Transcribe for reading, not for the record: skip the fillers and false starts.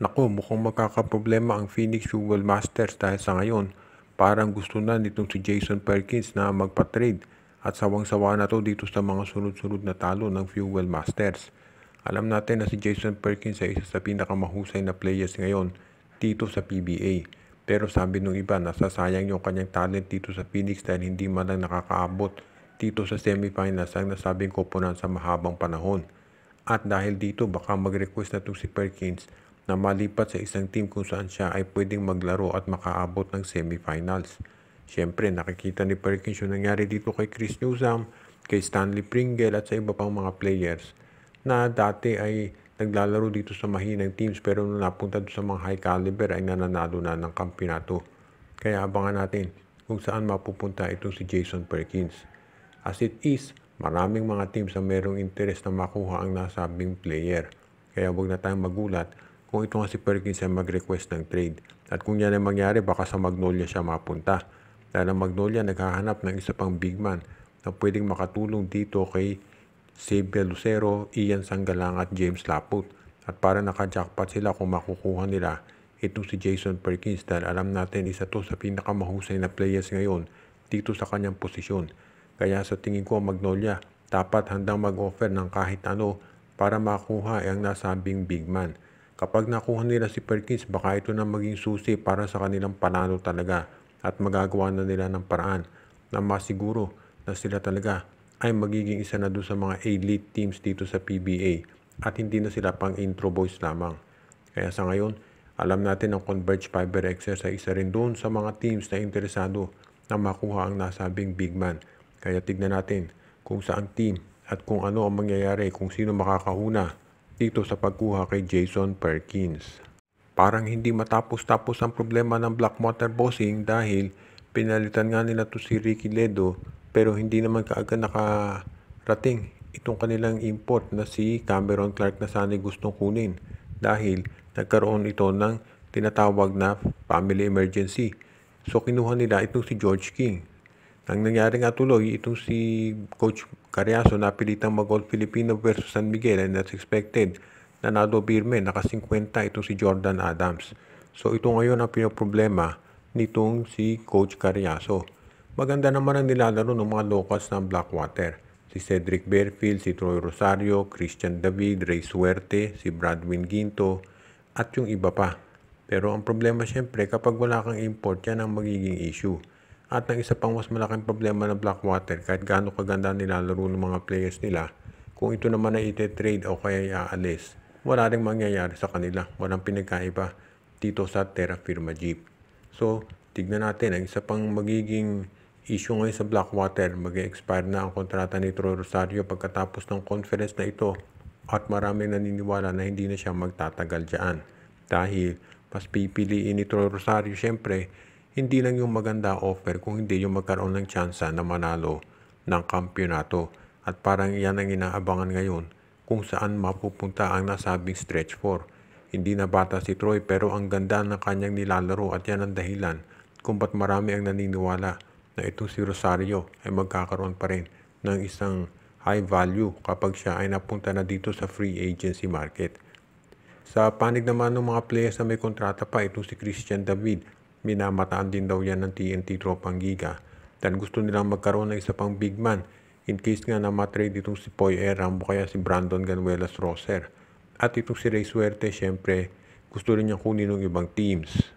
Naku, mukhang magkakaproblema ang Phoenix Fuel Masters dahil sa ngayon, parang gusto na nitong si Jason Perkins na magpa-trade at sawang-sawa na to dito sa mga sunod-sunod na talo ng Fuel Masters. Alam natin na si Jason Perkins ay isa sa pinakamahusay na players ngayon dito sa PBA. Pero sabi nung iba, nasasayang yung kanyang talent dito sa Phoenix dahil hindi man lang nakakaabot dito sa semifinals ang nasabing koponan sa mahabang panahon. At dahil dito baka mag-request na itong si Perkins na malipat sa isang team kung saan siya ay pwedeng maglaro at makaabot ng semifinals. Siyempre nakikita ni Perkins yung nangyari dito kay Chris Newsom, kay Stanley Pringle at sa iba pang mga players na dati ay naglalaro dito sa mahinang teams pero nung napunta doon sa mga high caliber ay nananalo na ng kampyonato. Kaya abangan natin kung saan mapupunta itong si Jason Perkins. As it is, maraming mga teams ang merong interest na makuha ang nasabing player. Kaya huwag na tayong magulat kung ito nga si Perkins ay mag-request ng trade. At kung yan ay mangyari, baka sa Magnolia siya mapunta. Dahil ang Magnolia naghahanap ng isa pang big man na pwedeng makatulong dito kay Xavier Lucero, Ian Sanggalang at James Laput. At para naka-jackpot sila kung makukuha nila itong si Jason Perkins dahil alam natin isa to sa pinakamahusay na players ngayon dito sa kanyang posisyon. Kaya sa tingin ko Magnolia dapat handang mag-offer ng kahit ano para makuha ang nasabing big man. Kapag nakuha nila si Perkins, baka ito na maging susi para sa kanilang panalo talaga at magagawa na nila ng paraan na masiguro na sila talaga ay magiging isa na doon sa mga elite teams dito sa PBA at hindi na sila pang intro boys lamang. Kaya sa ngayon, alam natin ang Converge Fiber Exercise ay isa rin doon sa mga teams na interesado na makuha ang nasabing big man. Kaya tignan natin kung saan team at kung ano ang mangyayari, kung sino makakahuna dito sa pagkuha kay Jason Perkins. Parang hindi matapos-tapos ang problema ng Blackwater Bossing dahil pinalitan nga nila to si Ricky Ledo pero hindi naman kaagad nakarating itong kanilang import na si Cameron Clark na sana gustong kunin dahil nagkaroon ito ng tinatawag na family emergency. So kinuha nila itong si George King. Ang nangyari nga tuloy, itong si Coach Carriazo napilitang mag-All Filipino versus San Miguel and that's expected. Nanalo Birme, naka-50 itong si Jordan Adams. So ito ngayon ang pinoproblema nitong si Coach Carriazo. Maganda naman ang nilalaro ng mga locals ng Blackwater. Si Cedric Bearfield, si Troy Rosario, Christian David, Ray Suerte, si Bradwin Ginto, at yung iba pa. Pero ang problema syempre kapag wala kang import, yan ang magiging issue. At ang isa pang mas malaking problema ng Blackwater, kahit gaano kaganda nilalaro ng mga players nila, kung ito naman ay ite-trade o kaya iaalis, wala rin mangyayari sa kanila. Walang pinagkaiba dito sa Terra Firma Jeep. So, tignan natin, ang isa pang magiging issue ngayon sa Blackwater, mag-expire na ang kontrata ni Troy Rosario pagkatapos ng conference na ito at maraming naniniwala na hindi na siya magtatagal dyan. Dahil mas pipiliin ni Troy Rosario syempre, hindi lang yung maganda offer kung hindi yung magkaroon ng tsansa na manalo ng kampyonato. At parang yan ang inaabangan ngayon kung saan mapupunta ang nasabing stretch 4. Hindi na bata si Troy pero ang ganda ng kanyang nilalaro at yan ang dahilan kung ba't marami ang naniniwala na itong si Rosario ay magkakaroon pa rin ng isang high value kapag siya ay napunta na dito sa free agency market. Sa panig naman ng mga players na may kontrata pa, itong si Christian David, minamataan din daw yan ng TNT Tropang Giga. Dan gusto nilang magkaroon ng isa pang big man in case nga na matrade itong si Poy Eram o kaya si Brandon Ganuelas Roser. At itong si Ray Suerte, syempre, gusto rin niyang kunin ng ibang teams.